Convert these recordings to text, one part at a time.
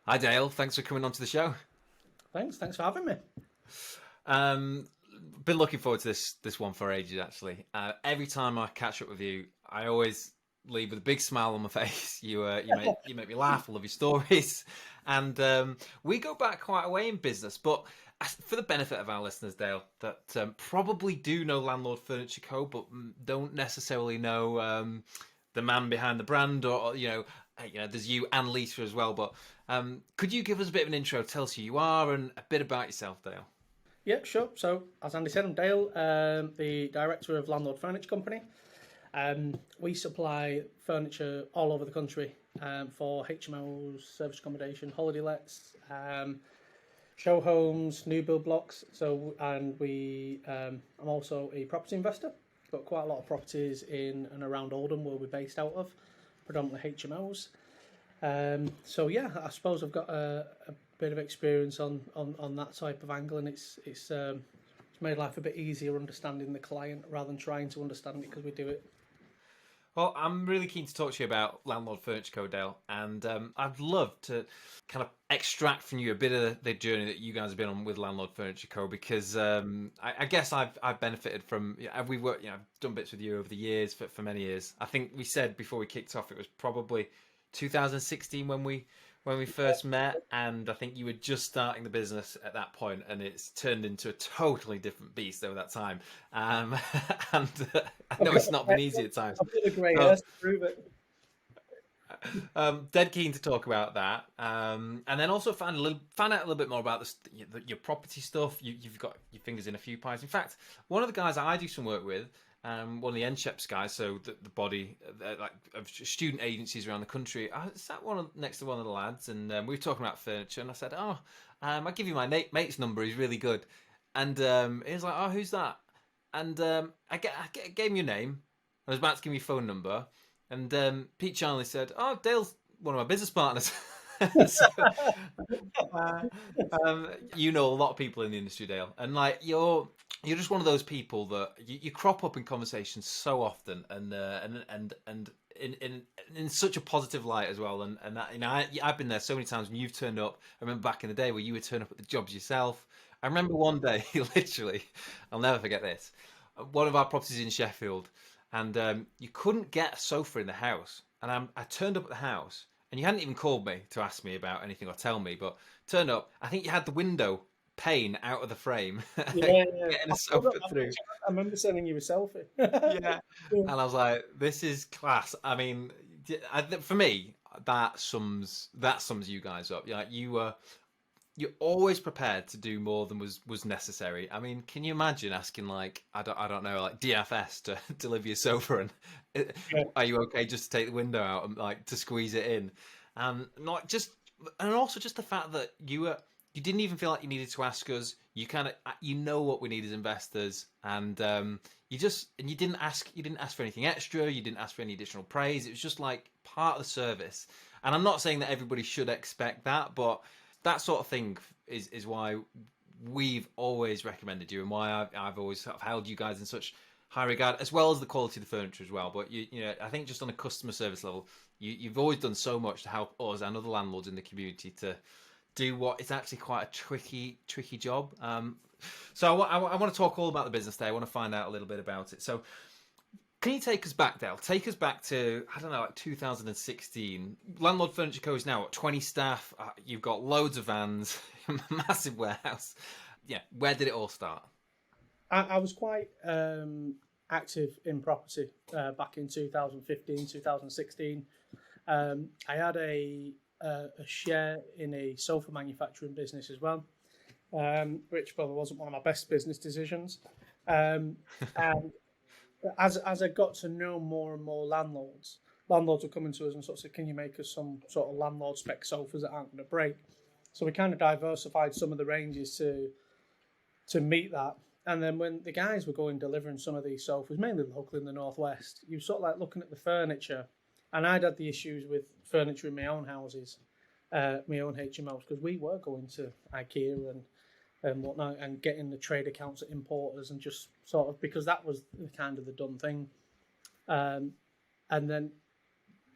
Hi Dale, thanks for coming on to the show. Thanks for having me. Um, been looking forward to this one for ages actually. Every time I catch up with you, I always leave with a big smile on my face. You make me laugh. I love your stories, and we go back quite a way in business. But for the benefit of our listeners, Dale, that probably do know Landlord Furniture Co, but don't necessarily know the man behind the brand, or there's you and Lisa as well. But could you give us a bit of an intro? Tell us who you are and a bit about yourself, Dale. Yeah, sure. So, as Andy said, I'm Dale, the director of Landlord Furniture Company. We supply furniture all over the country for HMOs, service accommodation, holiday lets, show homes, new build blocks. I'm also a property investor. Got quite a lot of properties in and around Oldham where we're based out of, predominantly HMOs. So yeah, I suppose I've got a bit of experience on that type of angle, and it's made life a bit easier understanding the client rather than trying to understand it because we do it. Well, I'm really keen to talk to you about Landlord Furniture Co, Dale, and I'd love to kind of extract from you a bit of the journey that you guys have been on with Landlord Furniture Co. Because I guess I've benefited from. We've worked, I've done bits with you over the years for many years. I think we said before we kicked off it was probably 2016 when we first met, and I think you were just starting the business at that point, and it's turned into a totally different beast over that time. Um, and I know it's not been easy at times. I've got a grey So, hairs to prove it. dead keen to talk about that, and then also find out a little bit more about your property stuff. You've got your fingers in a few pies. In fact, one of the guys I do some work with, one of the NCHEPS guys, so the body like of student agencies around the country. I sat next to one of the lads, and we were talking about furniture, and I said, "Oh, I'll give you my mate's number. He's really good." And he was like, "Oh, who's that?" And gave him your name. I was about to give me your phone number, and Pete Charnley said, "Oh, Dale's one of my business partners." so, uh, you know a lot of people in the industry, Dale, and like you're just one of those people that you crop up in conversations so often, and in such a positive light as well. And that, I've been there so many times when you've turned up. I remember back in the day where you would turn up at the jobs yourself. I remember one day, literally, I'll never forget this. One of our properties in Sheffield, and you couldn't get a sofa in the house. And I turned up at the house, and you hadn't even called me to ask me about anything or tell me, but turned up. I think you had the window pane out of the frame, Yeah, yeah. getting a sofa through. I remember sending you a selfie. Yeah, and I was like, "This is class." I mean, for me, that sums you guys up. Yeah, you're always prepared to do more than was necessary. I mean, can you imagine asking like I don't know like DFS to deliver your sofa and Yeah, are you okay just to take the window out and like to squeeze it in, not just and also just the fact that you didn't even feel like you needed to ask us. You kind of you know what we need as investors, and you didn't ask for anything extra. You didn't ask for any additional praise. It was just like part of the service. And I'm not saying that everybody should expect that, but that sort of thing is why we've always recommended you, and why I've always sort of held you guys in such high regard, as well as the quality of the furniture as well. But I think just on a customer service level, you've always done so much to help us and other landlords in the community to do what is actually quite a tricky job. So I want to talk all about the business there. I want to find out a little bit about it. So can you take us back, Dale? Take us back to, I don't know, like 2016. Landlord Furniture Co. is now at 20 staff. You've got loads of vans, massive warehouse. Yeah, where did it all start? I was quite active in property back in 2015, 2016. I had a share in a sofa manufacturing business as well, which probably wasn't one of my best business decisions. And as I got to know more and more landlords were coming to us and sort of said, "Can you make us some sort of landlord spec sofas that aren't going to break?" So we kind of diversified some of the ranges to meet that. And then when the guys were going delivering some of these sofas, mainly local in the northwest, you sort of like looking at the furniture, and I'd had the issues with furniture in my own houses, my own HMOs, because we were going to IKEA and whatnot, and getting the trade accounts at importers, and just sort of because that was kind of the done thing. And then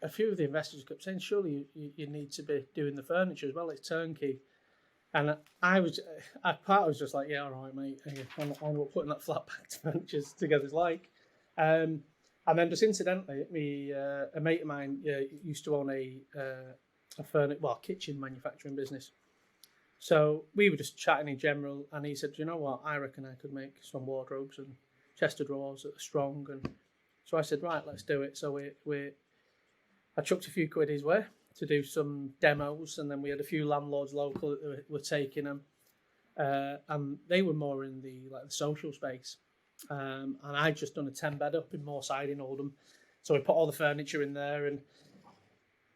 a few of the investors kept saying, surely you need to be doing the furniture as well. It's turnkey. And I was just like, yeah, all right, mate. I'm not putting that flat pack furniture together as like. And then just incidentally, a mate of mine used to own a kitchen manufacturing business. So we were just chatting in general, and he said, "You know what? I reckon I could make some wardrobes and chest of drawers that are strong." And so I said, "Right, let's do it." So I chucked a few quid his way to do some demos, and then we had a few landlords local that were taking them, and they were more in the social space. And I'd just done a 10-bed up in Moorside in Oldham, so we put all the furniture in there, and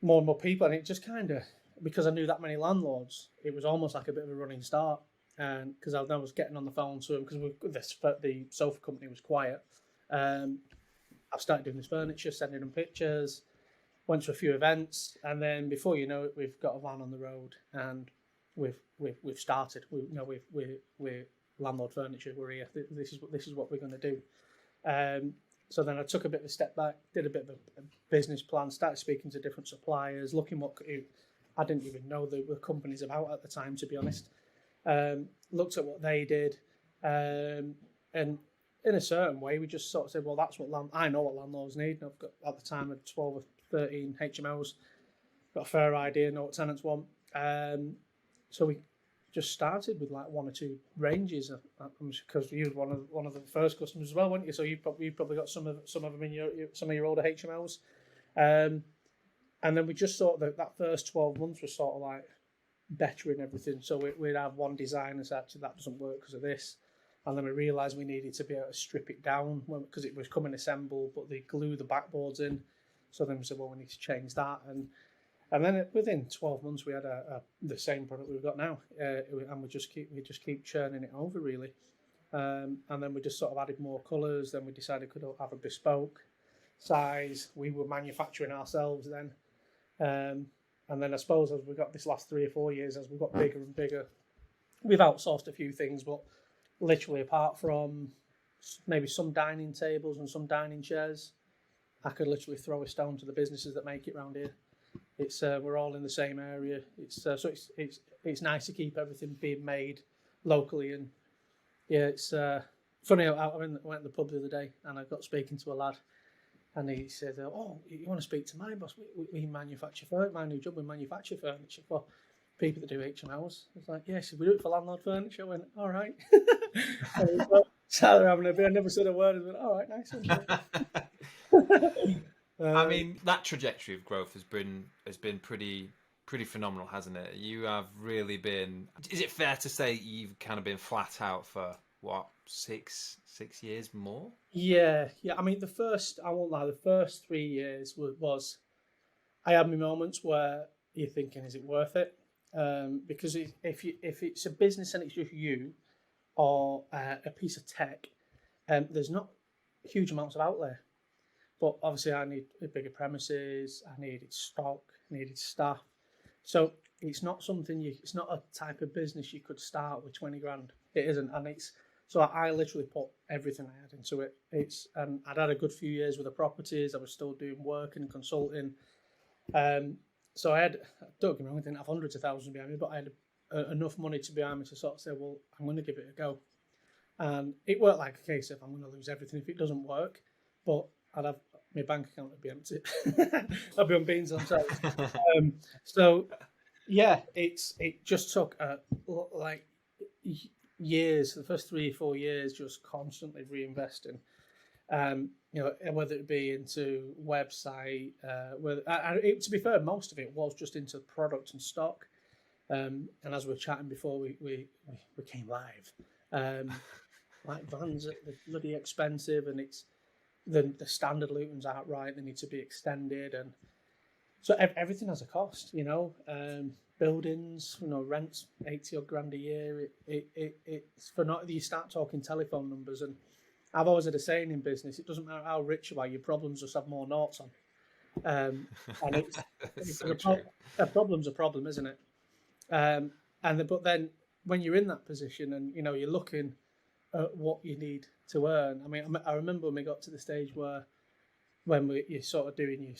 more and more people, and it just kind of, because I knew that many landlords, it was almost like a bit of a running start. And because I was getting on the phone to them, because the sofa company was quiet, I started doing this furniture, sending them pictures, went to a few events, and then before you know it, we've got a van on the road, and we've started. We're Landlord Furniture. We're here. This is what we're going to do. So then I took a bit of a step back, did a bit of a business plan, started speaking to different suppliers, looking I didn't even know there were companies about at the time, to be honest. Looked at what they did, and in a certain way, we just sort of said, well, that's what I know what landlords need. And I've got, at the time, 12 or 13 HMOs, got a fair idea, know what tenants want. So we just started with like one or two ranges, because you were one of the first customers as well, weren't you? So you probably got some of them in some of your older HMOs, and then we just sort of that first 12 months was sort of like bettering everything. So we'd have one designer say, actually that doesn't work because of this, and then we realised we needed to be able to strip it down because it was coming assembled, but they glue the backboards in. So then we said, well, we need to change that, and then within 12 months, we had the same product we've got now, and we just keep churning it over, really. And then we just sort of added more colours. Then we decided we could have a bespoke size. We were manufacturing ourselves then. And then I suppose as we got this last 3 or 4 years, as we got bigger and bigger, we've outsourced a few things, but literally apart from maybe some dining tables and some dining chairs, I could literally throw a stone to the businesses that make it around here. It's we're all in the same area. So it's nice to keep everything being made locally, and yeah, it's funny. I went to the pub the other day, and I got speaking to a lad, and he said, "Oh, you want to speak to my boss? We manufacture furniture. My new job, we manufacture furniture for people that do HMOs." I was like, "Yes, we do it for Landlord Furniture." I went, "All right." And sat there having a beer. I never said a word. I went, "All right, nice." I mean, that trajectory of growth has been pretty phenomenal, hasn't it? You have really been. Is it fair to say you've kind of been flat out for what, 6 years more? Yeah. I mean, I won't lie. The first 3 years was I had my moments where you're thinking, is it worth it? Because if it's a business and it's just you or a piece of tech, there's not huge amounts of outlay. But obviously, I need bigger premises. I needed stock. Needed staff. So it's not it's not a type of business you could start with 20 grand. It isn't, and so I literally put everything I had into it. And I'd had a good few years with the properties. I was still doing work and consulting. So don't get me wrong, I didn't have hundreds of thousands behind me, but I had enough money to behind me to sort of say, well, I'm going to give it a go. And it worked like a case of I'm going to lose everything if it doesn't work, but I'd have my bank account would be empty. I'd be on beans on toast. So yeah, it just took like years, the first 3 or 4 years, just constantly reinvesting. Whether it be into website, to be fair, most of it was just into product and stock. And as we were chatting before we came live, like vans are bloody expensive, and it's the standard Lutons aren't right. They need to be extended, and so everything has a cost. Buildings, rent's 80 odd grand a year. It's for not. You start talking telephone numbers, and I've always had a saying in business: it doesn't matter how rich you are, your problems just have more noughts on. And it's a problem's a problem, isn't it? But then when you're in that position, and you're looking at what you need to earn. I mean, I remember when we got to the stage when you're sort of doing your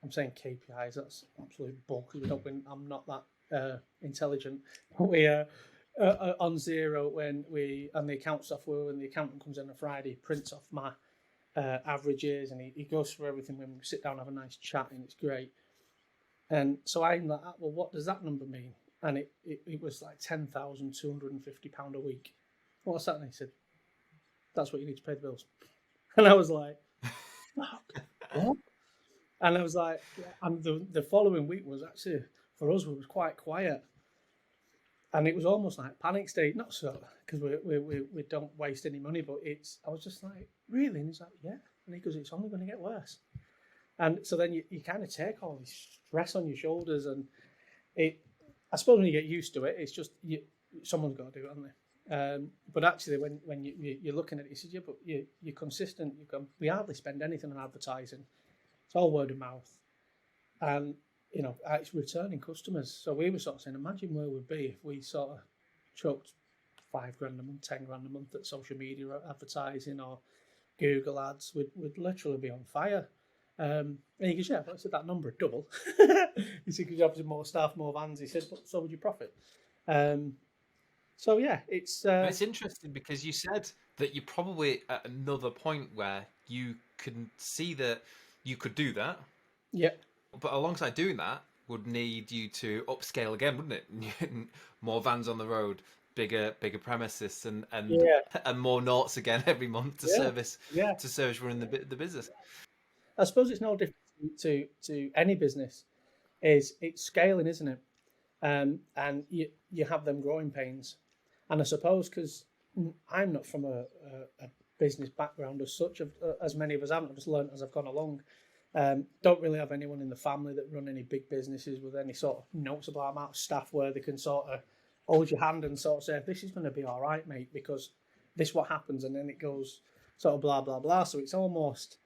I'm saying KPIs. That's absolute bull because we don't. I'm not that intelligent. We on zero when we and the account software when the accountant comes in on a Friday, prints off my averages and he goes through everything when we sit down and have a nice chat and it's great. And so I'm like, well, what does that number mean? And it was like £10,250 a week. What's that? And he said, that's what you need to pay the bills. And I was like, what? And I was like, and the following week was actually, for us, it was quite quiet. And it was almost like panic state, not so, because we don't waste any money, but I was just like, really? And he's like, yeah. And he goes, it's only going to get worse. And so then you kind of take all this stress on your shoulders, and I suppose when you get used to it, it's just someone's got to do it, haven't they? But actually, when you're looking at it, you say, yeah, but you're consistent. We hardly spend anything on advertising. It's all word of mouth, and it's returning customers. So we were sort of saying, imagine where we'd be if we sort of chucked £5,000 a month, £10,000 a month at social media advertising or Google ads. We'd literally be on fire. And he goes, yeah, but I said that number would double. He said, because obviously more staff, more vans. He said, but so would your profit. So yeah, it's interesting because you said that you're probably at another point where you can see that you could do that. Yeah. But alongside doing that would need you to upscale again, wouldn't it? More vans on the road, bigger premises, and more noughts again every month to service running the business. I suppose it's no different to any business. It's scaling, isn't it? And you have them growing pains. And I suppose because I'm not from a business background as such, as many of us haven't. I've just learned as I've gone along. Don't really have anyone in the family that run any big businesses with any sort of noticeable amount of staff where they can sort of hold your hand and sort of say, this is going to be all right, mate, because this is what happens, and then it goes sort of blah, blah, blah. So it's almost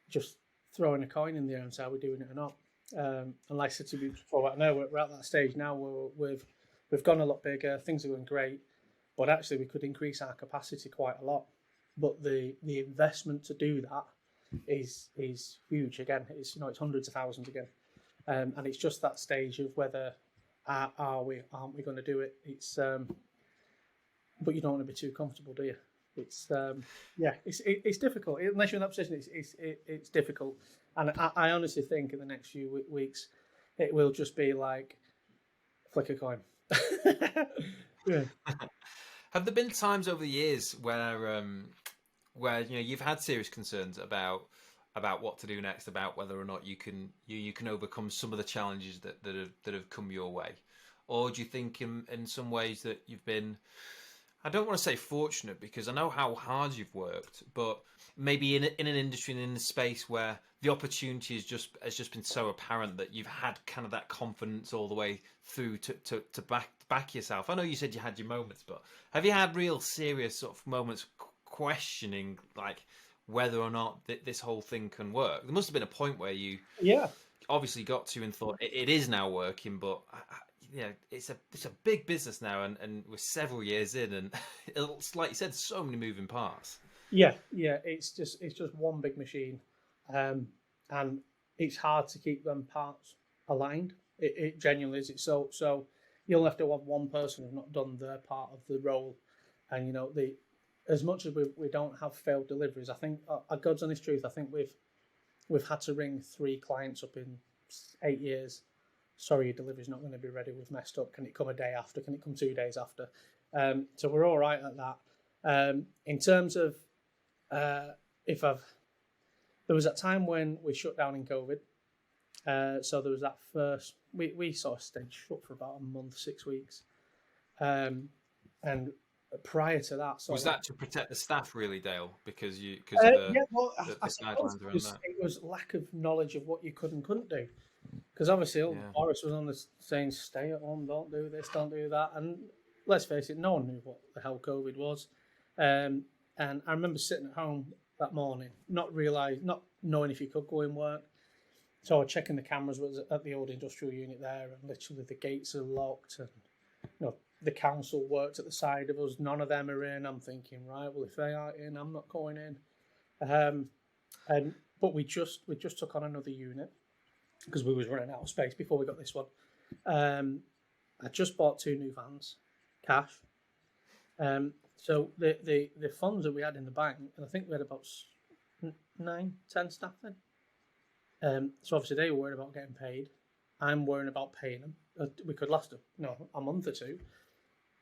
just throwing a coin in the air and say, are we doing it or not? And like I said to you before, I know we're at that stage now where we've gone a lot bigger, things are going great, but actually we could increase our capacity quite a lot. But the investment to do that is huge. Again, it's hundreds of thousands again, and it's just that stage of whether aren't we going to do it. It's but you don't want to be too comfortable, do you? It's it's difficult unless you're in that position. It's difficult, and I honestly think in the next few weeks it will just be like flick a coin. Yeah. Have there been times over the years where you've had serious concerns about what to do next, about whether or not you can overcome some of the challenges that have come your way, or do you think in some ways that you've been, I don't want to say fortunate because I know how hard you've worked, but maybe in an industry and in a space where the opportunity has just been so apparent that you've had kind of that confidence all the way through to back yourself. I know you said you had your moments, but have you had real serious sort of moments questioning like whether or not this whole thing can work? There must have been a point where you obviously got to and thought it is now working, but it's a big business now, and we're several years in, and it's like you said, so many moving parts. Yeah, it's just one big machine, and it's hard to keep them parts aligned. It genuinely is. It's so you'll have to have one person who's not done their part of the role, and as much as we don't have failed deliveries, I think, God's honest truth, I think we've had to ring 3 clients up in 8 years. Sorry, your delivery's not going to be ready. We've messed up. Can it come a day after? Can it come 2 days after? So we're all right at that. In terms of there was that time when we shut down in COVID. So there was that first, we sort of stayed shut for about a month, 6 weeks. And prior to that, was that to protect the staff, really, Dale? Because the guidelines around that. It was lack of knowledge of what you could and couldn't do. Because obviously, Boris was on the saying, "Stay at home, don't do this, don't do that." And let's face it, no one knew what the hell COVID was. And I remember sitting at home that morning, not knowing if you could go in work. So I was checking the cameras was at the old industrial unit there, and literally the gates are locked, and the council worked at the side of us. None of them are in. I'm thinking, right, well, if they aren't in, I'm not going in. but we just took on another unit because we was running out of space before we got this one. I just bought 2 new vans, cash. So the funds that we had in the bank, and I think we had about 9-10 staff then. So obviously they were worried about getting paid. I'm worrying about paying them. We could last a month or two,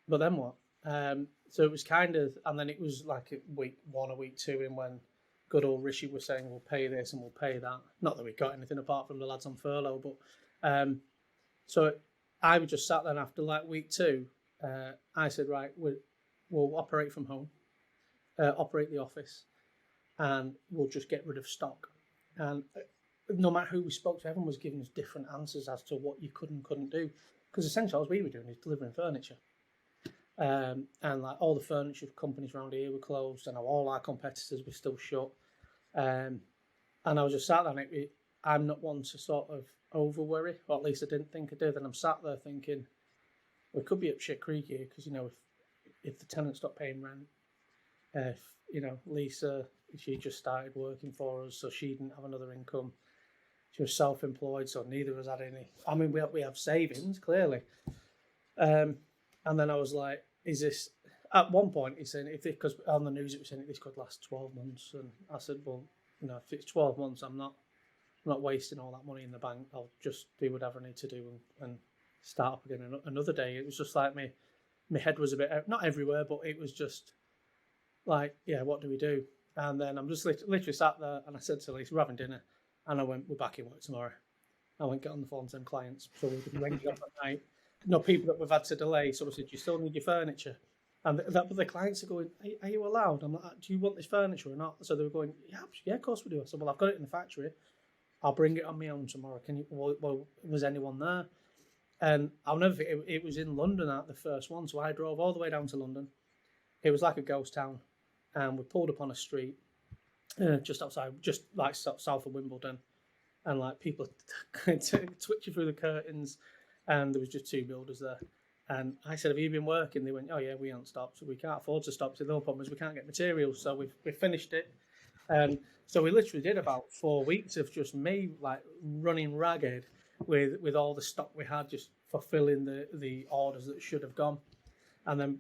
but then what? So it was kind of, and then it was like week 1 or week 2 in when good old Rishi was saying we'll pay this and we'll pay that. Not that we got anything apart from the lads on furlough, but so I was just sat there after like week 2. I said, right, we'll operate from home, operate the office, and we'll just get rid of stock. And no matter who we spoke to, everyone was giving us different answers as to what you could and couldn't do. Because essentially all we were doing is delivering furniture. And like all the furniture companies around here were closed, and all our competitors were still shut. And I was just sat there, and I'm not one to sort of over worry, or at least I didn't think I did. And I'm sat there thinking, we could be up shit creek here, because if the tenants stopped paying rent, if Lisa, she just started working for us, so she didn't have another income. She was self-employed, so neither of us had any. I mean, we have savings clearly. And then I was like, is this? At one point, he's saying because on the news it was saying this could last 12 months, and I said, well, if it's 12 months, I'm not wasting all that money in the bank. I'll just do whatever I need to do and start up again another day. It was just like my head was a bit not everywhere, but it was just like, yeah, what do we do? And then I'm just literally sat there, and I said to Lisa, we're having dinner, and I went, we're back in work tomorrow. I went, get on the phone to them clients, so we ended up at night. People that we've had to delay. So I said, do you still need your furniture? And the clients are going, are you allowed? I'm like, do you want this furniture or not? So they were going, yeah, of course we do. I said, well, I've got it in the factory. I'll bring it on my own tomorrow. Well, was anyone there? And I'll never forget, it was in London at the first one. So I drove all the way down to London. It was like a ghost town. And we pulled up on a street just outside, just like south of Wimbledon. And like people twitching through the curtains. And there was just 2 builders there. And I said, have you been working? They went, oh yeah, we haven't stopped, so we can't afford to stop. So the only problem is we can't get materials, so we finished it. So we literally did about 4 weeks of just me like running ragged with all the stock we had, just fulfilling the orders that should have gone. And then,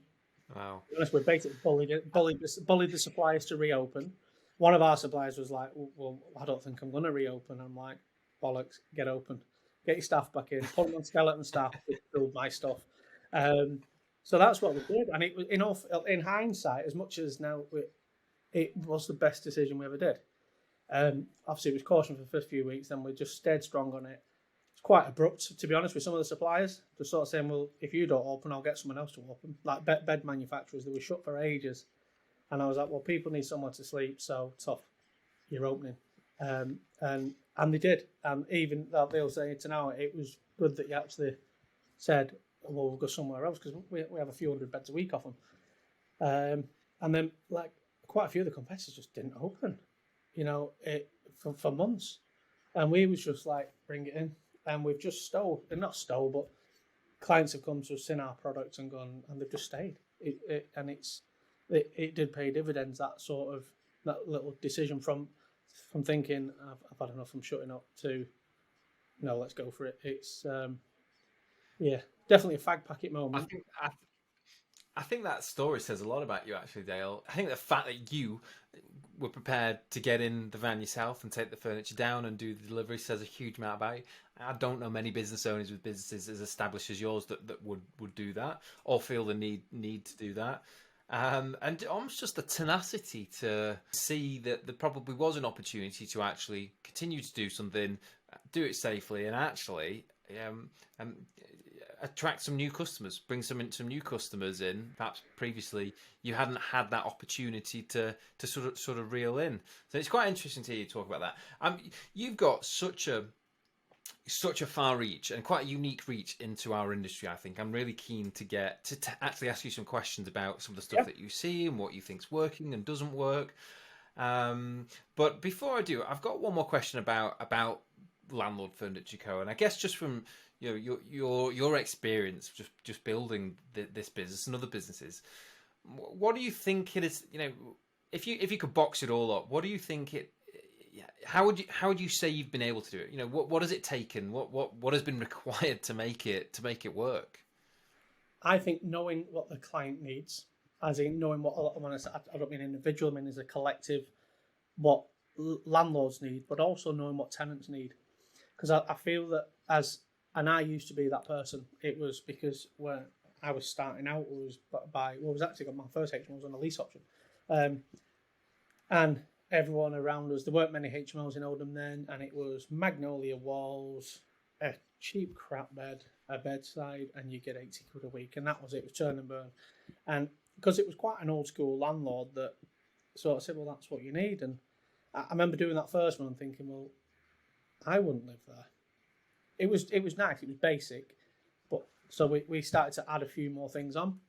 wow, to be honest, we basically bullied the suppliers to reopen. One of our suppliers was like, well, I don't think I'm going to reopen. I'm like, bollocks, get open. Get your staff back in, put them on skeleton staff to build my stuff. So that's what we did. And it was in hindsight, as much as now, it was the best decision we ever did. Obviously, it was caution for the first few weeks, then we just stayed strong on it. It's quite abrupt, to be honest, with some of the suppliers. Just sort of saying, well, if you don't open, I'll get someone else to open. Like bed manufacturers, they were shut for ages. And I was like, well, people need somewhere to sleep, so tough, you're opening. And they did. And even they'll say to now, it was good that you actually said, well, we'll go somewhere else, because we have a few hundred beds a week off them. And then, like, quite a few of the competitors just didn't open, for months. And we was just like, bring it in. And we've just but clients have come to us, seen our products and gone, and they've just stayed. It did pay dividends, that little decision from thinking I've had enough, I'm shutting up, to no, let's go for it. It's definitely a fag packet moment. I think that story says a lot about you, actually, Dale. I think the fact that you were prepared to get in the van yourself and take the furniture down and do the delivery says a huge amount about you. I don't know many business owners with businesses as established as yours that would do that or feel the need to do that. And almost just the tenacity to see that there probably was an opportunity to actually continue to do something, do it safely, and actually attract some new customers, bring some new customers in. Perhaps previously you hadn't had that opportunity to sort of reel in. So it's quite interesting to hear you talk about that. You've got such a far reach and quite a unique reach into our industry. I think I'm really keen to get to actually ask you some questions about some of the stuff that you see and what you think's working and doesn't work. But before I do, I've got one more question about Landlord Furniture Co. And I guess just from your experience just building this business and other businesses, what do you think it is? If you could box it all up, what do you think yeah, how would you say you've been able to do it? You know, what has it taken? What has been required to make it work? I think knowing what the client needs, as in knowing what, when I don't mean individual, I mean as a collective, what landlords need, but also knowing what tenants need. Because I feel that and I used to be that person. It was because when I was starting out, it was was actually got my first HMO was on a lease option, um, and everyone around us. There weren't many HMOs in Oldham then, and it was magnolia walls, a cheap crap bed, a bedside, and you get 80 quid a week, and that was it. It was turn and burn, and because it was quite an old school landlord that sort of said, "Well, that's what you need," and I remember doing that first one and thinking, "Well, I wouldn't live there." It was nice. It was basic, but so we started to add a few more things on,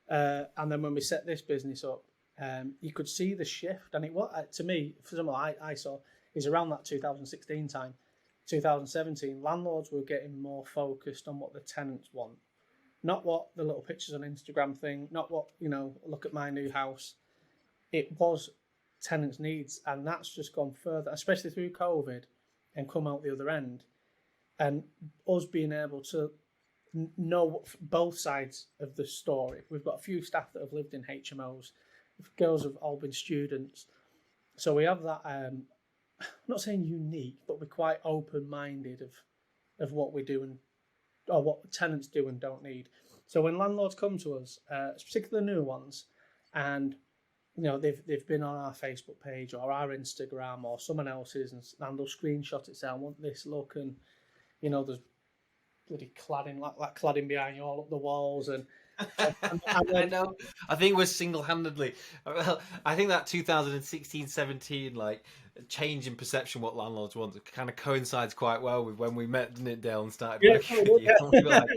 and then when we set this business up, you could see the shift, and it was to me, for some I saw is around that 2016 time, 2017. Landlords were getting more focused on what the tenants want, not what the little pictures on Instagram thing, not what look at my new house. It was tenants' needs, and that's just gone further, especially through COVID, and come out the other end, and us being able to know both sides of the story. We've got a few staff that have lived in HMOs. Girls have all been students, so we have that. I'm not saying unique, but we're quite open-minded of what we do or what tenants do and don't need. So when landlords come to us, particularly new ones, and they've been on our Facebook page or our Instagram or someone else's, and they'll screenshot it, say, "I want this look," and there's bloody cladding, like cladding behind you all up the walls, and I know. I think we're single-handedly. Well, I think that 2016-17 change in perception what landlords want kind of coincides quite well with when we met, didn't it, Dale, and started working with you. We were like,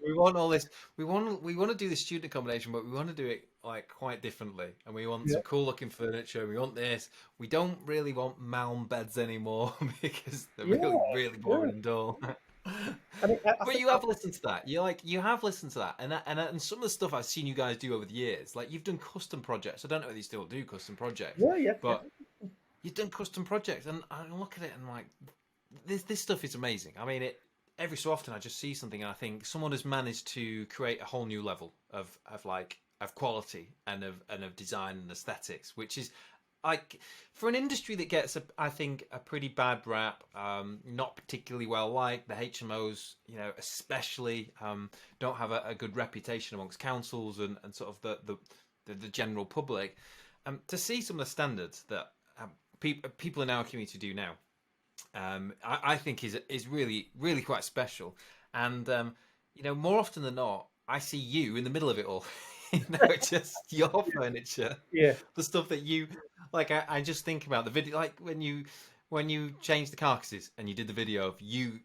we want all this. We want to do this student accommodation, but we want to do it quite differently, and we want some cool-looking furniture. We want this. We don't really want mound beds anymore because they're really boring and dull. But you have listened to that. You have listened to that, and some of the stuff I've seen you guys do over the years, like you've done custom projects. I don't know whether you still do custom projects. But you've done custom projects, and I look at it and this stuff is amazing. I mean, every so often I just see something and I think someone has managed to create a whole new level of quality and of design and aesthetics, which is for an industry that gets I think a pretty bad rap, not particularly well liked. The HMOs, especially don't have a good reputation amongst councils and sort of the general public. To see some of the standards that people in our community do now, I think is really, really quite special. And more often than not, I see you in the middle of it all. Just your furniture, the stuff that you I just think about the video, like when you changed the carcasses and you did the video of you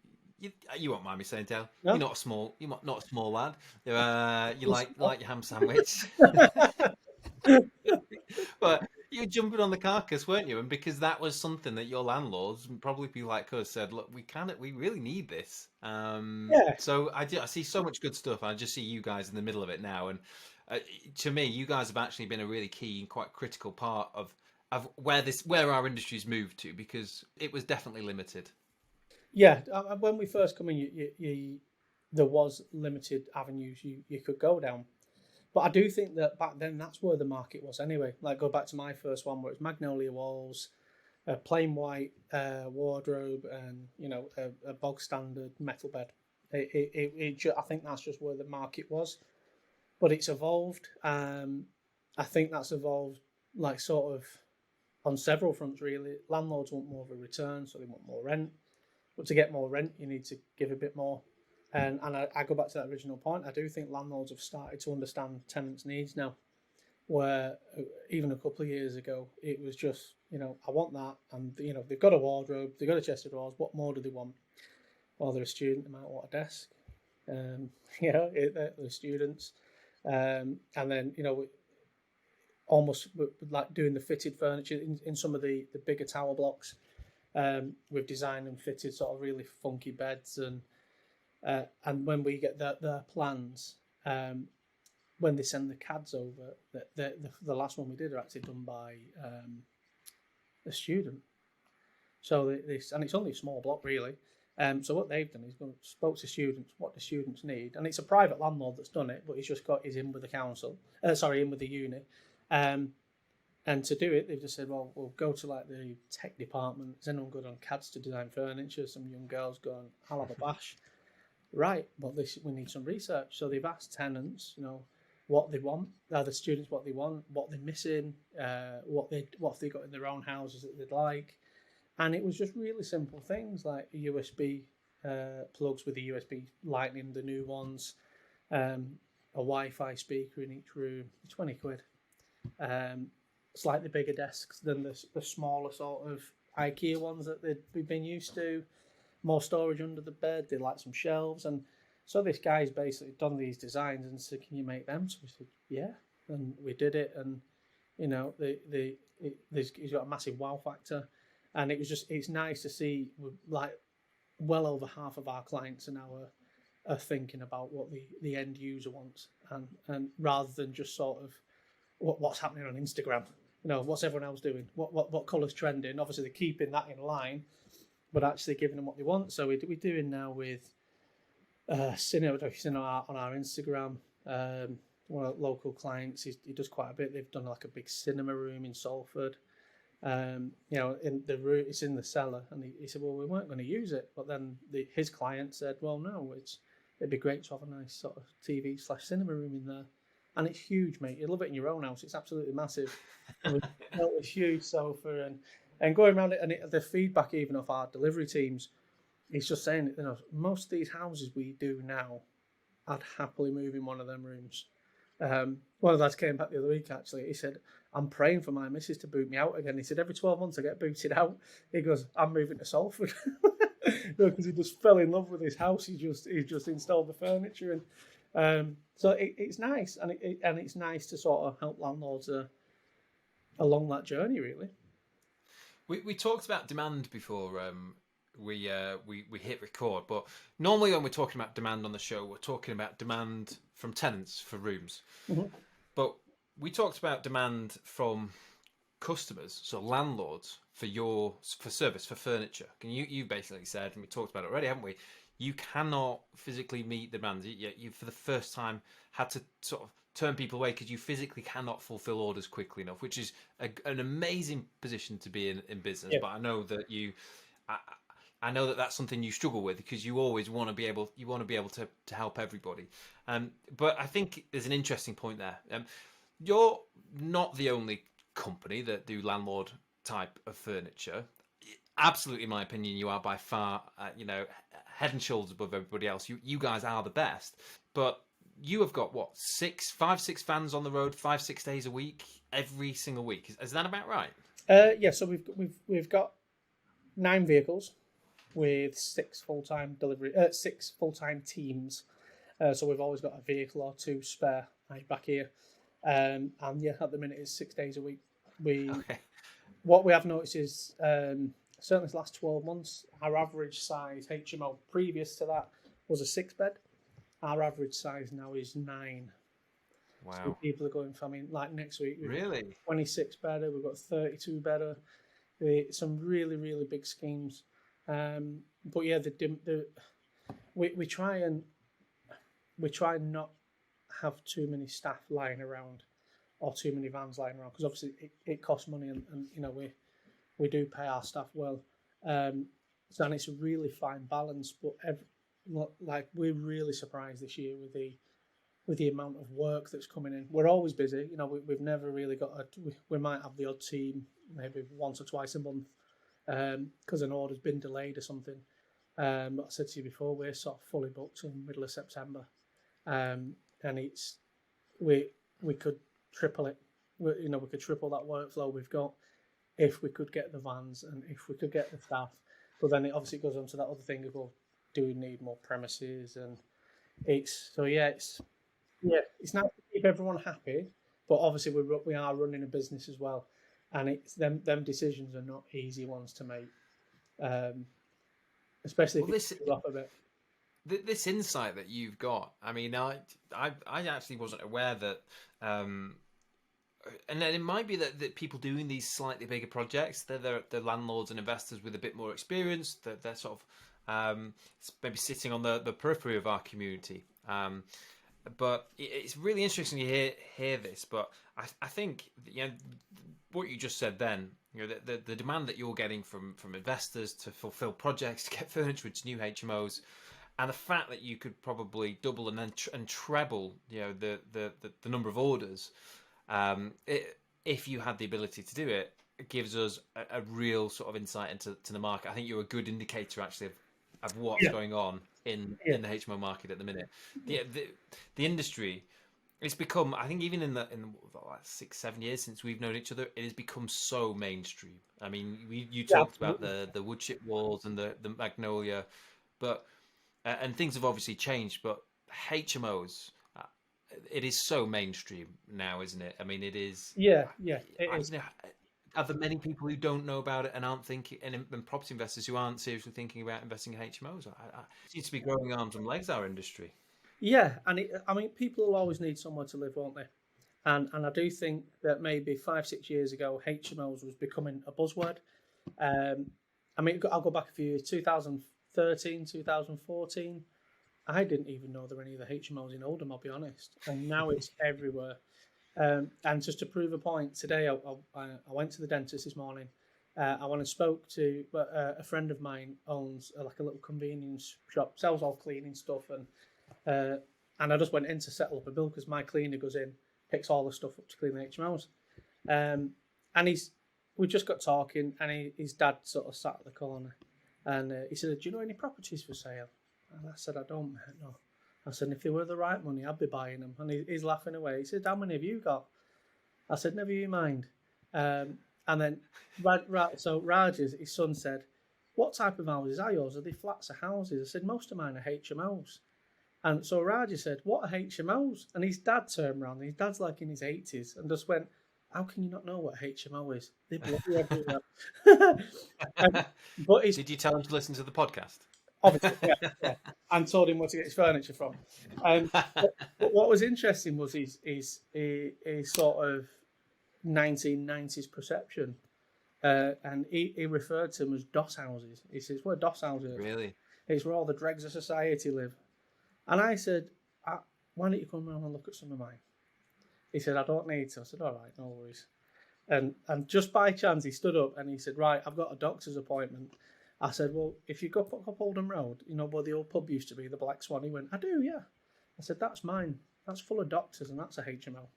won't mind me saying, Dale, no? You're not a small lad. You like your ham sandwich. But you were jumping on the carcass, weren't you? And because that was something that your landlords, probably people like us, said, look, we really need this. So I see so much good stuff. I just see you guys in the middle of it now, and to me, you guys have actually been a really key and quite critical part of where our industry's moved to, because it was definitely limited. Yeah, when we first come in, there was limited avenues you could go down. But I do think that back then that's where the market was anyway. Like, go back to my first one where it's magnolia walls, a plain white wardrobe, and a bog standard metal bed. I think that's just where the market was. But it's evolved. I think that's evolved sort of on several fronts, really. Landlords want more of a return, so they want more rent. But to get more rent, you need to give a bit more. And I go back to that original point. I do think landlords have started to understand tenants' needs now, where even a couple of years ago, it was just, I want that. And, they've got a wardrobe, they've got a chest of drawers. What more do they want? Well, they're a student, they might want a desk. They're students. And then, almost like doing the fitted furniture in some of the bigger tower blocks. We've designed and fitted sort of really funky beds, and when we get their plans, when they send the CADs over, the last one we did are actually done by a student, So this, and it's only a small block really. So what they've done is spoke to students, what the students need, and it's a private landlord that's done it, but he's in with the council, in with the uni, and to do it, they've just said, well, we'll go to like the tech department. Is anyone good on CADs to design furniture? Some young girls going, I'll have a bash. Right, but we need some research. So they've asked tenants, what they want, the students what they want, what they're missing, what have they got in their own houses that they'd like. And it was just really simple things like USB plugs with the USB Lightning, the new ones, a Wi-Fi speaker in each room, 20 quid. Slightly bigger desks than the smaller sort of IKEA ones that we've been used to. More storage under the bed. They like some shelves, and so this guy's basically done these designs and said, "Can you make them?" So we said, "Yeah," and we did it. And he's got a massive wow factor, and it's nice to see like well over half of our clients are now are thinking about what the end user wants, and rather than just sort of what's happening on Instagram. What's everyone else doing? What colour's trending? Obviously, they're keeping that in line, but actually giving them what they want. So we're doing now with cinema, on our Instagram. One of the local clients, he does quite a bit. They've done like a big cinema room in Salford. In the room, it's in the cellar, and he said, well, we weren't going to use it, but then his client said, well, no, it'd be great to have a nice sort of TV/cinema room in there. And it's huge, mate. You'll love it in your own house. It's absolutely massive. And we built a huge sofa and going around it, and the feedback even of our delivery teams, it's just saying, most of these houses we do now, I'd happily move in one of them rooms. One of the lads came back the other week, actually. He said, I'm praying for my missus to boot me out again. He said, every 12 months I get booted out. He goes, I'm moving to Salford. Because he just fell in love with his house. He just installed the furniture. And so it's nice. And it's nice to sort of help landlords along that journey, really. We talked about demand before we hit record, but normally when we're talking about demand on the show, we're talking about demand from tenants for rooms. Mm-hmm. But we talked about demand from customers, so landlords for service, for furniture. And you basically said, and we talked about it already, haven't we? You cannot physically meet demand. You for the first time had to sort of turn people away because you physically cannot fulfill orders quickly enough, which is an amazing position to be in business. Yeah. But I know that I know that that's something you struggle with because you always want to be able to help everybody. But I think there's an interesting point there. You're not the only company that do landlord type of furniture. Absolutely, in my opinion, you are by far, head and shoulders above everybody else. You guys are the best. But you have got what, 5-6 vans on the road, 5-6 days a week, every single week. Is that about right? Yeah. So we've got 9 vehicles with 6 full-time teams. So we've always got a vehicle or 2 spare back here. And yeah, at the minute it's 6 days a week. What we have noticed is certainly the last 12 months, our average size HMO previous to that was a 6-bed. Our average size now is 9. Wow. So people are going from, like next week, we've really got 26 bedder, we've got 32 bedder, some really, really big schemes. But yeah, we try not have too many staff lying around or too many vans lying around, because obviously it costs money, and we do pay our staff well. So and it's a really fine balance, but we're really surprised this year with the amount of work that's coming in. We're always busy. We've never really got we might have the odd team maybe once or twice a month because an order's been delayed or something. But I said to you before, we're sort of fully booked till the middle of September, and it's we could triple it. We could triple that workflow we've got if we could get the vans and if we could get the staff. But then it obviously goes on to that other thing of, well, do we need more premises? And it's nice to keep everyone happy, but obviously we are running a business as well, and it's them decisions are not easy ones to make, especially if you off a bit. This insight that you've got, I mean, I actually wasn't aware that and then it might be that people doing these slightly bigger projects, they're landlords and investors with a bit more experience. They're sort of maybe sitting on the periphery of our community. But it's really interesting to hear this. But I think what you just said then, the demand that you're getting from investors to fulfil projects, to get furniture into new HMOs, and the fact that you could probably double and treble the number of orders, if you had the ability to do it, it gives us a real sort of insight into the market. I think you're a good indicator actually of what's going on in the HMO market at the minute. The industry, it's become, I think, even in the last 6-7 years since we've known each other, it has become so mainstream. I mean, you talked about the wood chip walls and the magnolia, but and things have obviously changed. But HMOs, it is so mainstream now, isn't it? I mean, it is. It is. Are there many people who don't know about it and aren't thinking, and property investors who aren't seriously thinking about investing in HMOs? It seems to be growing arms and legs, our industry. Yeah, and I mean, people will always need somewhere to live, won't they? And I do think that maybe 5-6 years ago, HMOs was becoming a buzzword. I mean, I'll go back a few years, 2013, 2014. I didn't even know there were any of the HMOs in Oldham, I'll be honest. And now it's everywhere. And just to prove a point, today I went to the dentist this morning. I went and spoke to a friend of mine owns like a little convenience shop, sells all cleaning stuff, and I just went in to settle up a bill because my cleaner goes in, picks all the stuff up to clean the HMOs, and we just got talking, and his dad sort of sat at the corner, and he said, "Do you know any properties for sale?" And I said, "I don't, mate, no." I said, "If they were the right money, I'd be buying them." And he's laughing away. He said, "How many have you got?" I said, "Never you mind." And then, so Raj's, his son said, "What type of houses are yours? Are they flats or houses?" I said, "Most of mine are HMOs." And so Raji said, "What are HMOs?" And his dad turned around, and his dad's like in his 80s, and just went, "How can you not know what HMO is? They bloody everywhere." Did you tell him to listen to the podcast? Obviously, yeah. And told him where to get his furniture from. But what was interesting was his sort of 1990s perception, and he referred to them as DOS houses. He says, "What DOS houses?" Really? It's where all the dregs of society live. And I said, "Why don't you come round and look at some of mine?" He said, "I don't need to." I said, "All right, no worries." And just by chance, he stood up and he said, "Right, I've got a doctor's appointment." I said, "Well, if you go up Oldham Road, where the old pub used to be, the Black Swan." He went, "I do, yeah." I said, "That's mine. That's full of doctors, and that's a HMO."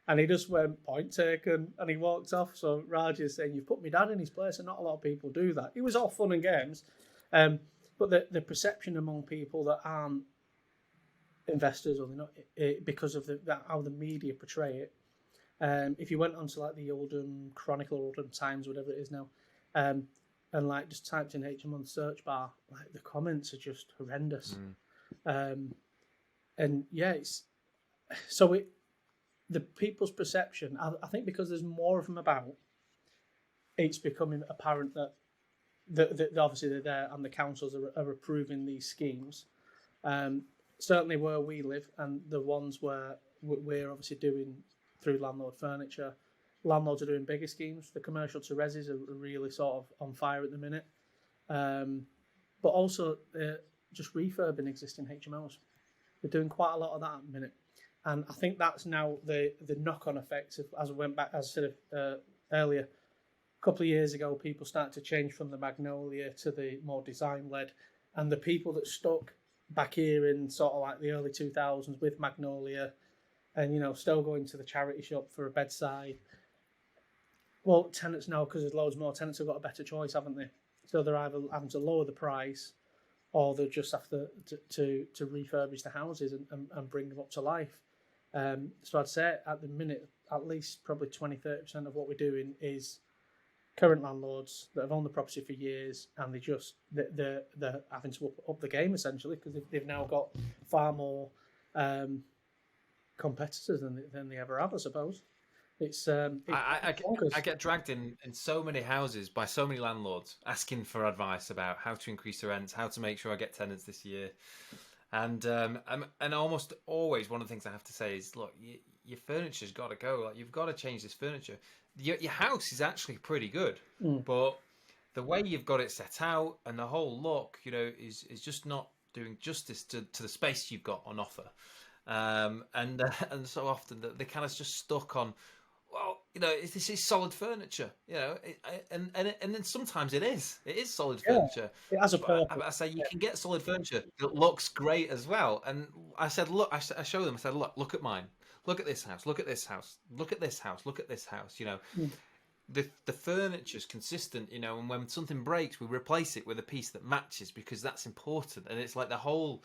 And he just went, "Point taken," and he walked off. So Raj is saying, "You've put my dad in his place," and not a lot of people do that. It was all fun and games. But the perception among people that aren't investors, or they're not, because of how the media portray it. If you went onto like the Oldham Chronicle, Oldham Times, whatever it is now, and like just typed in HM on the search bar, like the comments are just horrendous. And yeah, the people's perception. I think because there's more of them about, it's becoming apparent that obviously they're there and the councils are approving these schemes. Certainly where we live, and the ones where we're obviously doing through Landlord Furniture, landlords are doing bigger schemes. The commercial to resis are really sort of on fire at the minute. But also just refurbing existing HMOs. They're doing quite a lot of that at the minute. And I think that's now the knock-on effect of, as I went back, as I said earlier, a couple of years ago, people started to change from the Magnolia to the more design-led. And the people that stuck back here in sort of like the early 2000s with Magnolia and, still going to the charity shop for a bedside. Well, tenants now, because there's loads more tenants, have got a better choice, haven't they? So they're either having to lower the price or they just have to refurbish the houses and bring them up to life. So I'd say at the minute, at least probably 20-30% of what we're doing is current landlords that have owned the property for years, and they're having to up the game essentially because they've now got far more competitors than they ever have, I suppose. I get dragged in so many houses by so many landlords asking for advice about how to increase the rents, how to make sure I get tenants this year. And almost always one of the things I have to say is, look, your furniture's got to go. Like, you've got to change this furniture. Your house is actually pretty good, Mm. but the way you've got it set out and the whole look, is just not doing justice to the space you've got on offer. And so often they kind of just stuck on, well, this is solid furniture, and then sometimes it is solid Yeah, furniture. it has a But purpose. I say you can get solid furniture that looks great as well. And I said, look, I show them. I said, look at mine. Look at this house. Look at this house. Look at this house. Look at this house. Mm. The furniture's consistent, and when something breaks, we replace it with a piece that matches because that's important. And it's like the whole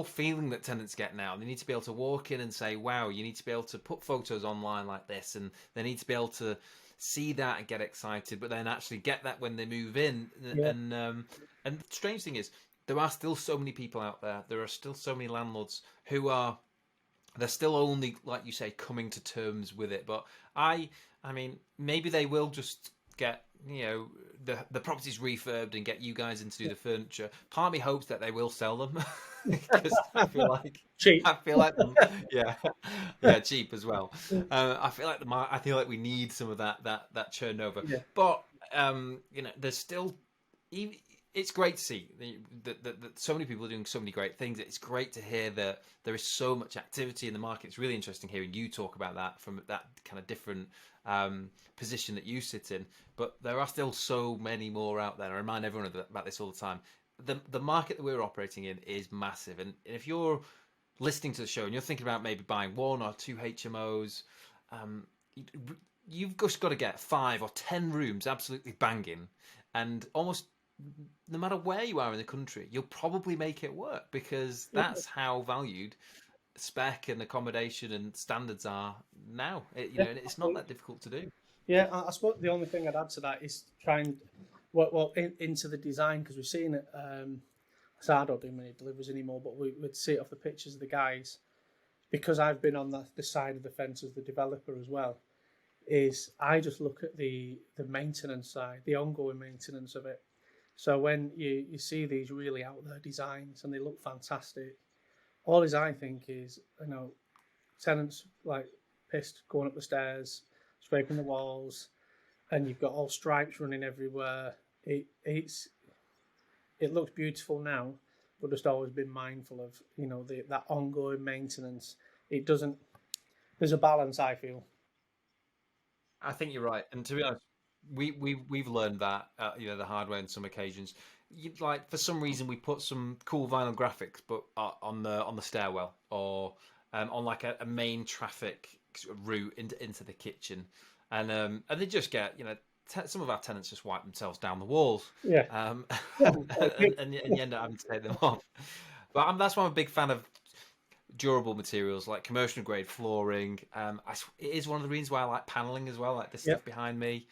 feeling that tenants get now. They need to be able to walk in and say, wow, you need to be able to put photos online like this, and they need to be able to see that and get excited, but then actually get that when they move in. Yeah. And the strange thing is, there are still so many people out there. There are still so many landlords who they're still only, like you say, coming to terms with it. But I mean, maybe they will just get the properties refurbed and get you guys in to do the furniture. Part of me hopes that they will sell them because I feel like Cheap. yeah, cheap as well. I feel like we need some of that churn over. Yeah. But there's still, it's great to see that so many people are doing so many great things. It's great to hear that there is so much activity in the market. It's really interesting hearing you talk about that from that kind of different position that you sit in. But there are still so many more out there. I remind everyone about this all the time. The market that we're operating in is massive, and if you're listening to the show and you're thinking about maybe buying 1 or 2 HMOs, you've just got to get 5 or 10 rooms absolutely banging, and almost no matter where you are in the country, you'll probably make it work because that's how valued spec and accommodation and standards are now. And it's not that difficult to do. Yeah, I suppose the only thing I'd add to that is try and into the design, because we've seen it. So I don't do many deliveries anymore, but we'd see it off the pictures of the guys. Because I've been on the side of the fence as the developer as well, is I just look at the maintenance side, the ongoing maintenance of it. So when you see these really out there designs and they look fantastic, all I think is, tenants like pissed going up the stairs, scraping the walls, and you've got all stripes running everywhere. It looks beautiful now, but just always been mindful of that ongoing maintenance. It doesn't. There's a balance, I feel. I think you're right, and to be honest, we've learned that the hard way on some occasions. Like, for some reason, we put some cool vinyl graphics, but on the stairwell, or on like a main traffic route into the kitchen, and they just get some of our tenants just wipe themselves down the walls, Yeah. and you end up having to take them off. But that's why I'm a big fan of durable materials like commercial grade flooring. It is one of the reasons why I like paneling as well, like this stuff behind me.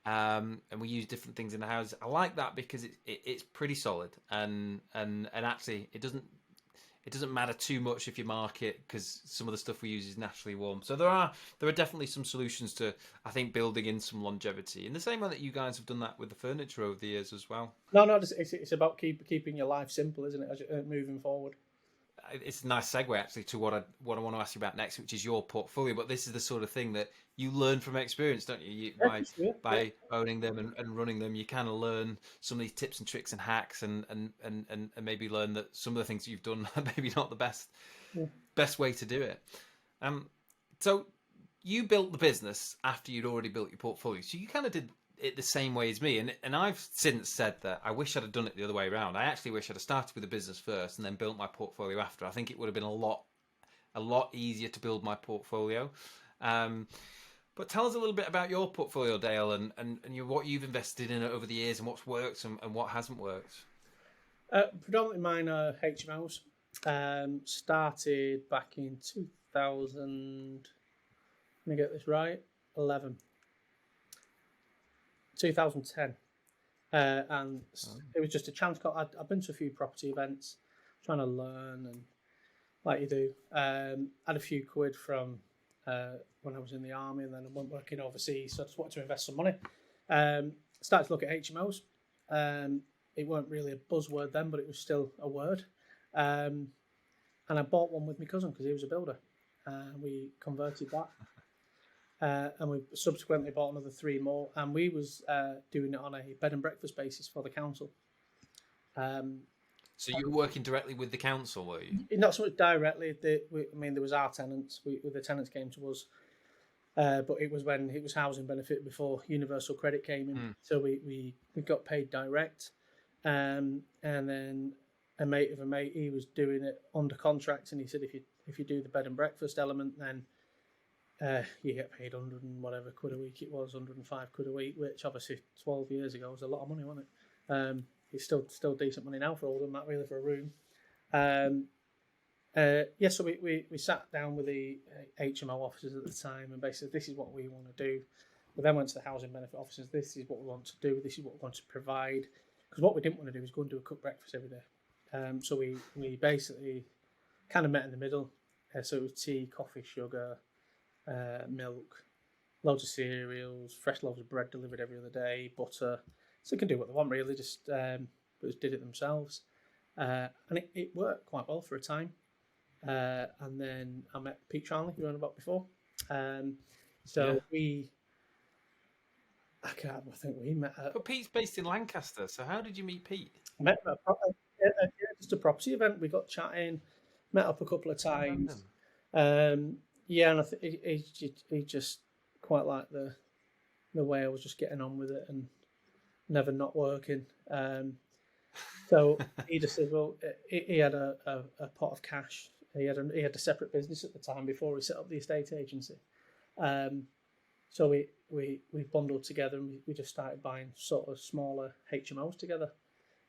And we use different things in the house. I like that because it's pretty solid, and actually it doesn't matter too much if you mark it, because some of the stuff we use is naturally warm. So there are definitely some solutions to, I think, building in some longevity in the same way that you guys have done that with the furniture over the years as well. No, it's about keeping your life simple, isn't it? As moving forward. It's a nice segue actually to what I want to ask you about next, which is your portfolio. But this is the sort of thing that you learn from experience, don't you? By owning them and running them, you kind of learn some of these tips and tricks and hacks, and maybe learn that some of the things you've done are maybe not the best way to do it. So you built the business after you'd already built your portfolio. So you kind of did it the same way as me, and I've since said that I wish I'd have done it the other way around. I actually wish I'd have started with the business first and then built my portfolio after. I think it would have been a lot easier to build my portfolio. But tell us a little bit about your portfolio, Dale, and what you've invested in over the years, and what's worked and what hasn't worked. Predominantly mine are HMOs. Started back in 2000. Let me get this right. 2010, and it was just a chance call. I've been to a few property events, trying to learn, and like you do, had a few quid from when I was in the army, and then I went working overseas, so I just wanted to invest some money. Started to look at HMOs. It weren't really a buzzword then, but it was still a word. And I bought one with my cousin because he was a builder. We converted that. And we subsequently bought another 3 more. And we was doing it on a bed and breakfast basis for the council. So you were working directly with the council, were you? Not so much directly. There was our tenants. The tenants came to us. But it was when it was housing benefit before universal credit came in. So we got paid direct. And then a mate of a mate, he was doing it under contract, and he said if you do the bed and breakfast element, then you get paid 100 and whatever quid a week it was, 105 quid a week, which obviously 12 years ago was a lot of money, wasn't it? It's still decent money now for Oldham, that really, for a room. So we sat down with the HMO officers at the time and basically this is what we want to do. We then went to the housing benefit officers. This is what we want to do. This is what we want to provide. Because what we didn't want to do was go and do a cooked breakfast every day. So we basically kind of met in the middle. So it was tea, coffee, sugar, milk, loads of cereals, fresh loaves of bread delivered every other day, butter. So they can do what they want really, just did it themselves. And it worked quite well for a time. And then I met Pete Charnley, who we were on about before. I think we met at... But Pete's based in Lancaster, so how did you meet Pete? I met him at just a property event. We got chatting, met up a couple of times. And I think he just quite liked the way I was just getting on with it and never not working. So he just said, well, he had a pot of cash. He had a separate business at the time before he set up the estate agency. So we bundled together and we just started buying sort of smaller HMOs together.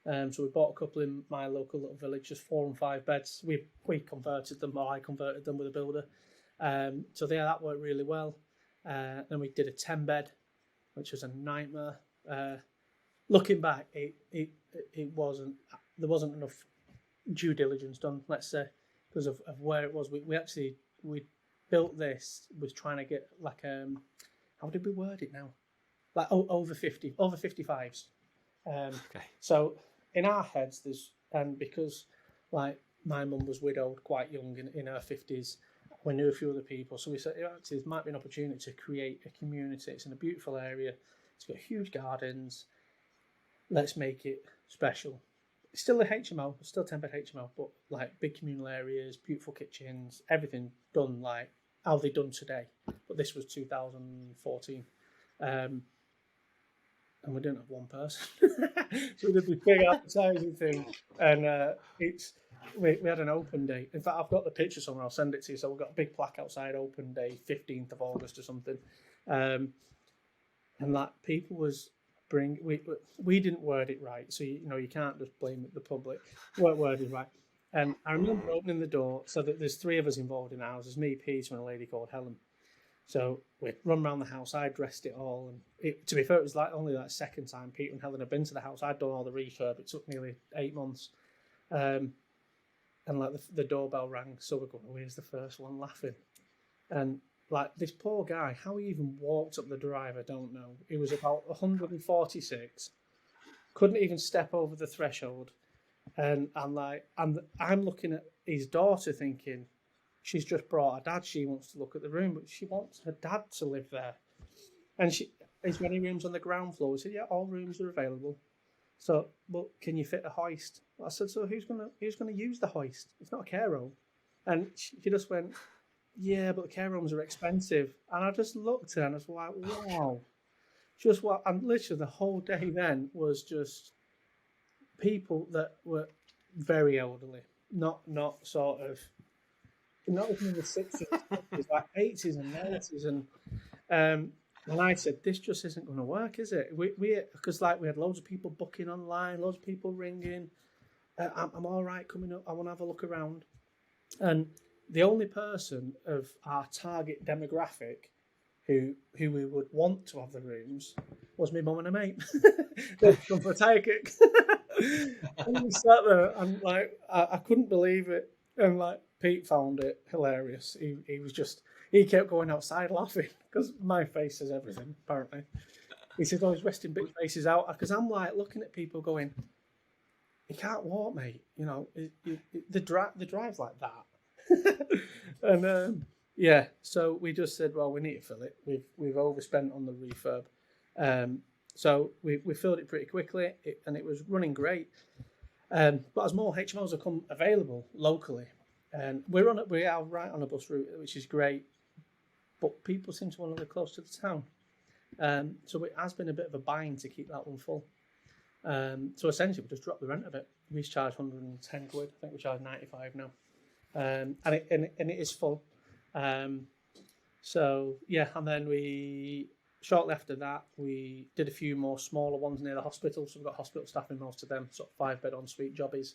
So we bought a couple in my local little village, just 4 and 5 beds. We converted them, or I converted them with a builder. So that worked really well. Then we did a 10 bed, which was a nightmare. Looking back, there wasn't enough due diligence done, let's say, because of where it was. We built this, was trying to get like how did we word it now? Like over 55s. Okay. So in our heads, because like my mum was widowed quite young in her 50s, we knew a few other people, so we said actually there might be an opportunity to create a community. It's in a beautiful area. It's got huge gardens. Let's make it special. It's still a HMO, it's still 10-bed HMO, but like big communal areas, beautiful kitchens, everything done like how they done today. But this was 2014. And we didn't have one person. So we did this big advertising thing. And we had an open day. In fact, I've got the picture somewhere, I'll send it to you. So we've got a big plaque outside, open day, 15th of August or something. And like people was... we didn't word it right, so you can't just blame the public. Weren't worded right. And I remember opening the door, so that there's 3 of us involved in the house. There's me, Peter, and a lady called Helen. So we'd run around the house. I dressed it all, and to be fair, it was only second time Peter and Helen had been to the house. I'd done all the refurb. It took nearly 8 months, and like the doorbell rang. So we're going, "Where's the first one?" Laughing, and like this poor guy, how he even walked up the drive, I don't know. He was about 146, couldn't even step over the threshold, and I'm looking at his daughter thinking, she's just brought her dad. She wants to look at the room, but she wants her dad to live there. And is there any rooms on the ground floor? We said, yeah, all rooms are available. So, but can you fit a hoist? I said, so who's gonna use the hoist? It's not a care home. And she just went, yeah, but the care homes are expensive. And I just looked at her and I was like, wow. And literally the whole day then was just people that were very elderly, not sort of, not even in the 60s, it's like 80s and 90s. And I said, this just isn't going to work, is it? Because we had loads of people booking online, loads of people ringing. I'm all right coming up. I want to have a look around. And the only person of our target demographic who we would want to have the rooms was my mum and a mate. They'd come for a tire kick. And we sat there and I couldn't believe it. And Pete found it hilarious. He kept going outside laughing because my face says everything, apparently. He said, he's resting big faces out. Because I'm looking at people going, he can't walk, mate. You know, the drive's like that. And yeah, so we just said, well, we need to fill it. We've overspent on the refurb. So we filled it pretty quickly, and it was running great. But as more HMOs have come available locally, and we are right on a bus route, which is great. But people seem to want to live close to the town, so it has been a bit of a bind to keep that one full. So essentially, we just dropped the rent a bit. We charge 110 quid. I think we charge 95 now, and it is full. So yeah, and then shortly after that we did a few more smaller ones near the hospital. So we've got hospital staff in most of them, sort of 5-bed ensuite jobbies.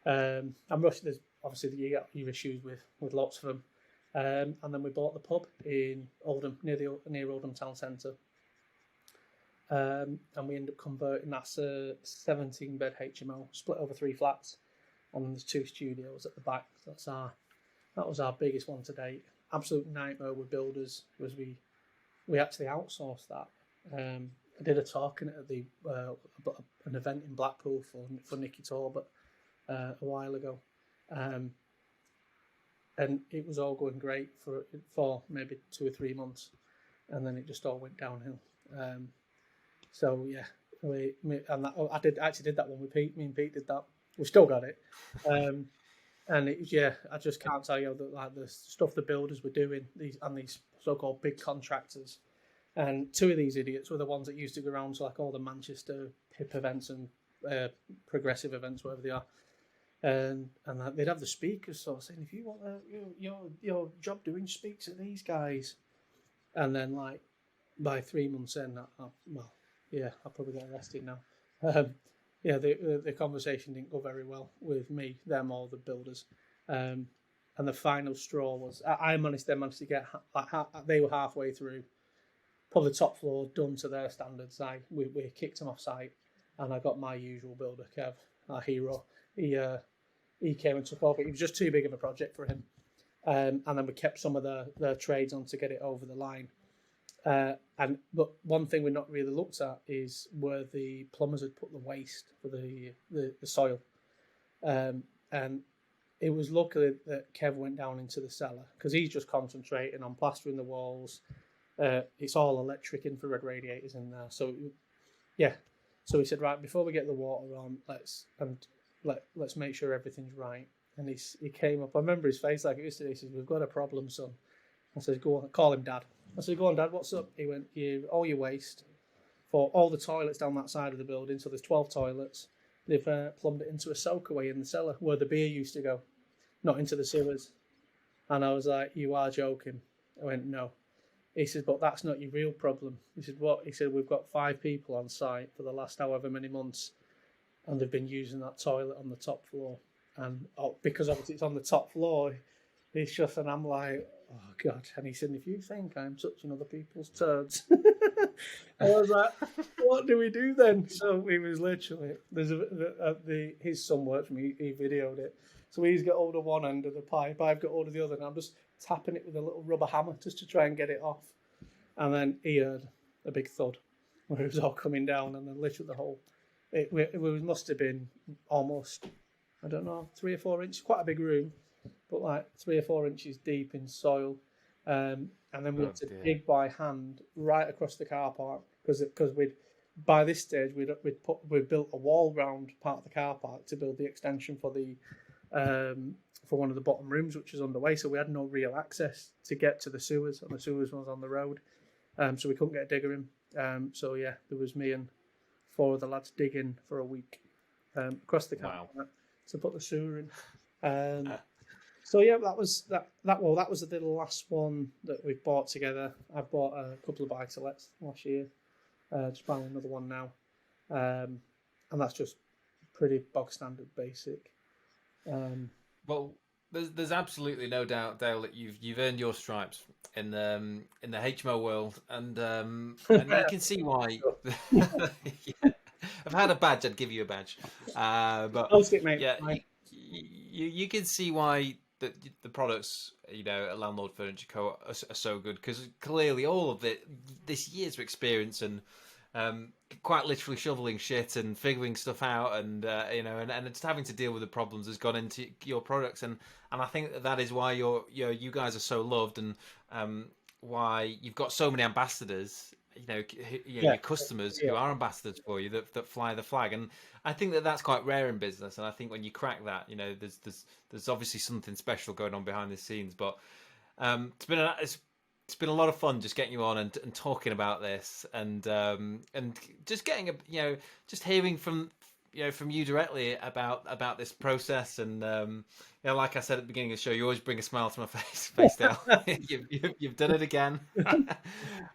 And there's obviously you get your issues with lots of them. And then we bought the pub in Oldham, near Oldham town centre. And we ended up converting that's a 17-bed HMO split over 3 flats, and there's 2 studios at the back. So that was our biggest one to date. Absolute nightmare with builders was we actually outsourced that. I did a talk in it at an event in Blackpool for Nicky Talbot a while ago, and it was all going great for maybe 2 or 3 months, and then it just all went downhill. So yeah, I did that one with Pete. Me and Pete did that. We still got it, and I just can't tell you that the stuff the builders were doing, these so-called big contractors, and 2 of these idiots were the ones that used to go around to like all the Manchester hip events and progressive events, whatever they are, and they'd have the speakers sort of saying, if you want your job doing, speak to these guys, and then like by 3 months in, I'll probably get arrested now. The conversation didn't go very well with me, them, or the builders. And the final straw was I managed to get they were halfway through, probably top floor done to their standards. We kicked them off site, and I got my usual builder, Kev, our hero. He came and took over. It was just too big of a project for him, and then we kept some of the trades on to get it over the line. But one thing we've not really looked at is where the plumbers had put the waste for the soil, and it was lucky that Kev went down into the cellar because he's just concentrating on plastering the walls. It's all electric infrared radiators in there, so so he said, right, before we get the water on, let's make sure everything's right. And he came up. I remember his face like it was today. He says, "We've got a problem, son." I said, "Go on, call him Dad." I said, "Go on, Dad, what's up?" He went, all your waste for all the toilets down that side of the building, so there's 12 toilets, they've plumbed it into a soakaway in the cellar where the beer used to go, not into the sewers." And I was like, "You are joking." I went, "No." He said, "But that's not your real problem." He said, "What?" He said, "We've got 5 people on site for the last however many months, and they've been using that toilet on the top floor. And because obviously it's on the top floor, it's just," and I'm like, "Oh God." And he said, "If you think I'm touching other people's turds," I was like, "What do we do then?" So he was literally, his son worked for me, he videoed it. So he's got hold of one end of the pipe, I've got hold of the other, and I'm just tapping it with a little rubber hammer just to try and get it off. And then he heard a big thud where it was all coming down, and then literally the whole, it must have been almost, I don't know, 3 or 4 inches, quite a big room, but like 3 or 4 inches deep in soil. And then we had to dig by hand right across the car park because by this stage we'd built a wall round part of the car park to build the extension for for one of the bottom rooms, which was underway. So we had no real access to get to the sewers, and the sewers was on the road, so we couldn't get a digger in. So yeah, there was me and 4 of the lads digging for a week across the car park to put the sewer in. So yeah, that was the last one that we bought together. I bought a couple of buy-to-lets last year. Just buying another one now, and that's just pretty bog standard basic. Well, there's absolutely no doubt, Dale, that you've earned your stripes in the HMO world, and you can see why. Yeah. If I had a badge, I'd give you a badge. But mate. Yeah, you can see why the products, at Landlord Furniture Co are so good, because clearly all of this year's experience and quite literally shoveling shit and figuring stuff out, and and just having to deal with the problems has gone into your products, and I think that is why you guys are so loved, and why you've got so many ambassadors. Your customers who are ambassadors for you that fly the flag, and I think that's quite rare in business. And I think when you crack that, there's obviously something special going on behind the scenes. But it's been a lot of fun just getting you on and talking about this, and just getting just hearing from you directly about this process, and like I said at the beginning of the show, you always bring a smile to my face, Dale. You've done it again.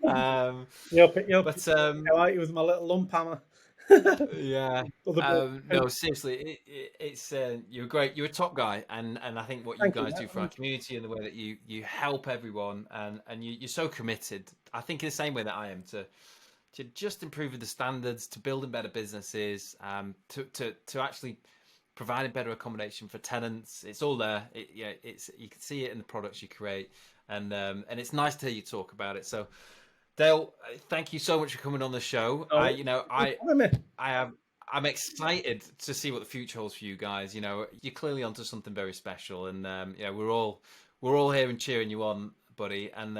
But it was my little lump hammer. Yeah. No, seriously, it's you're great. You're a top guy, and I think what you guys do for our community and the way that you help everyone, and you're so committed. I think in the same way that I am to just improving the standards, to building better businesses, to actually providing better accommodation for tenants. It's all there. It's you can see it in the products you create, and it's nice to hear you talk about it. So, Dale, thank you so much for coming on the show. I'm excited to see what the future holds for you guys. You're clearly onto something very special, and we're all here and cheering you on, buddy. And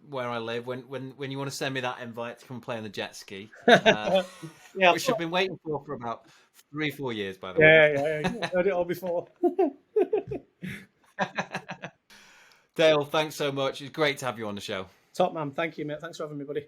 where I live. When you want to send me that invite to come play on the jet ski, which I've been waiting for about 3-4 years, by the way. Yeah. Heard it all before. Dale, thanks so much. It's great to have you on the show. Top man, thank you, mate. Thanks for having me, buddy.